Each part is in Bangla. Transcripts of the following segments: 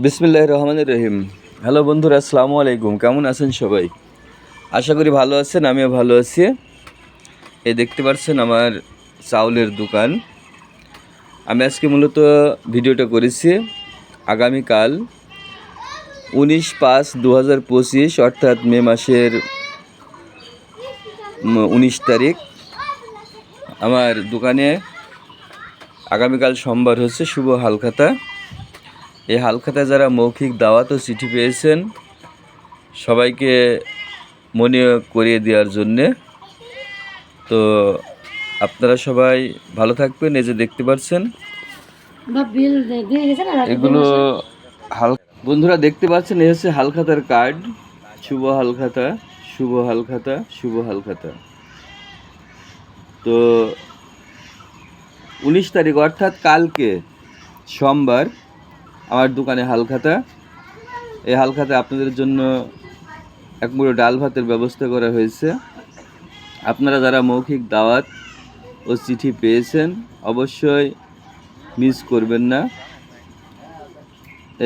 বিসমিল্লাহির রহমানির রহিম। হ্যালো বন্ধুরা, আসসালামু আলাইকুম। কেমন আছেন সবাই? আশা করি ভালো আছেন, আমিও ভালো আছি। এই দেখতে পাচ্ছেন আমার চাউলের দোকান। আমি আজকে মূলত ভিডিওটা করেছি আগামীকাল 19/5/2025 অর্থাৎ মে মাসের 19 তারিখ আমার দোকানে আগামীকাল সোমবার হচ্ছে শুভ হালখাতা। এই হালখাতায় যারা মৌখিক দাওয়াত ও চিঠি পেয়েছেন সবাইকে মনে করিয়ে দেওয়ার জন্যে। তো আপনারা সবাই ভালো থাকবেন। এই যে দেখতে পাচ্ছেন এগুলো বন্ধুরা দেখতে পাচ্ছেন, এই হচ্ছে হালখাতার কার্ড। শুভ হালখাতা, শুভ হালখাতা, শুভ হালখাতা। তো 19 তারিখ অর্থাৎ কালকে সোমবার আমার দোকানে হালখাতা। এই হালখাতা আপনাদের জন্য এক মুঠো ডাল ভাতের ব্যবস্থা করা হয়েছে। আপনারা যারা মৌখিক দাওয়াত ও চিঠি পেয়েছেন অবশ্যই মিস করবেন না।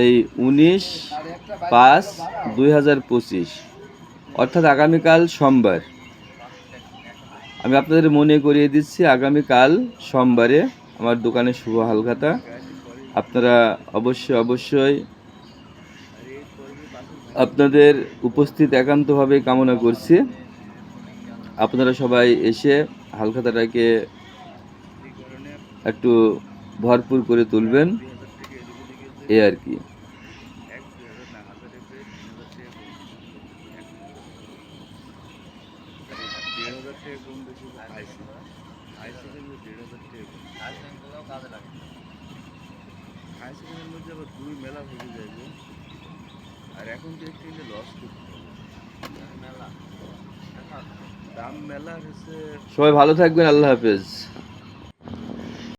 এই 19/5/2025 অর্থাৎ আগামীকাল সোমবার, আমি আপনাদের মনে করিয়ে দিচ্ছি আগামীকাল সোমবারে আমার দোকানে শুভ হালখাতা। আপনারা অবশ্যই আপনাদের উপস্থিত একান্তভাবে কামনা করছি। আপনারা সবাই এসে হালখাতাটাকে একটু ভরপুর করে তুলবেন, এই আর কি। আর এখন তো একটু লস করতে দাম মেলা হচ্ছে। সবাই ভালো থাকবেন, আল্লাহ হাফেজ।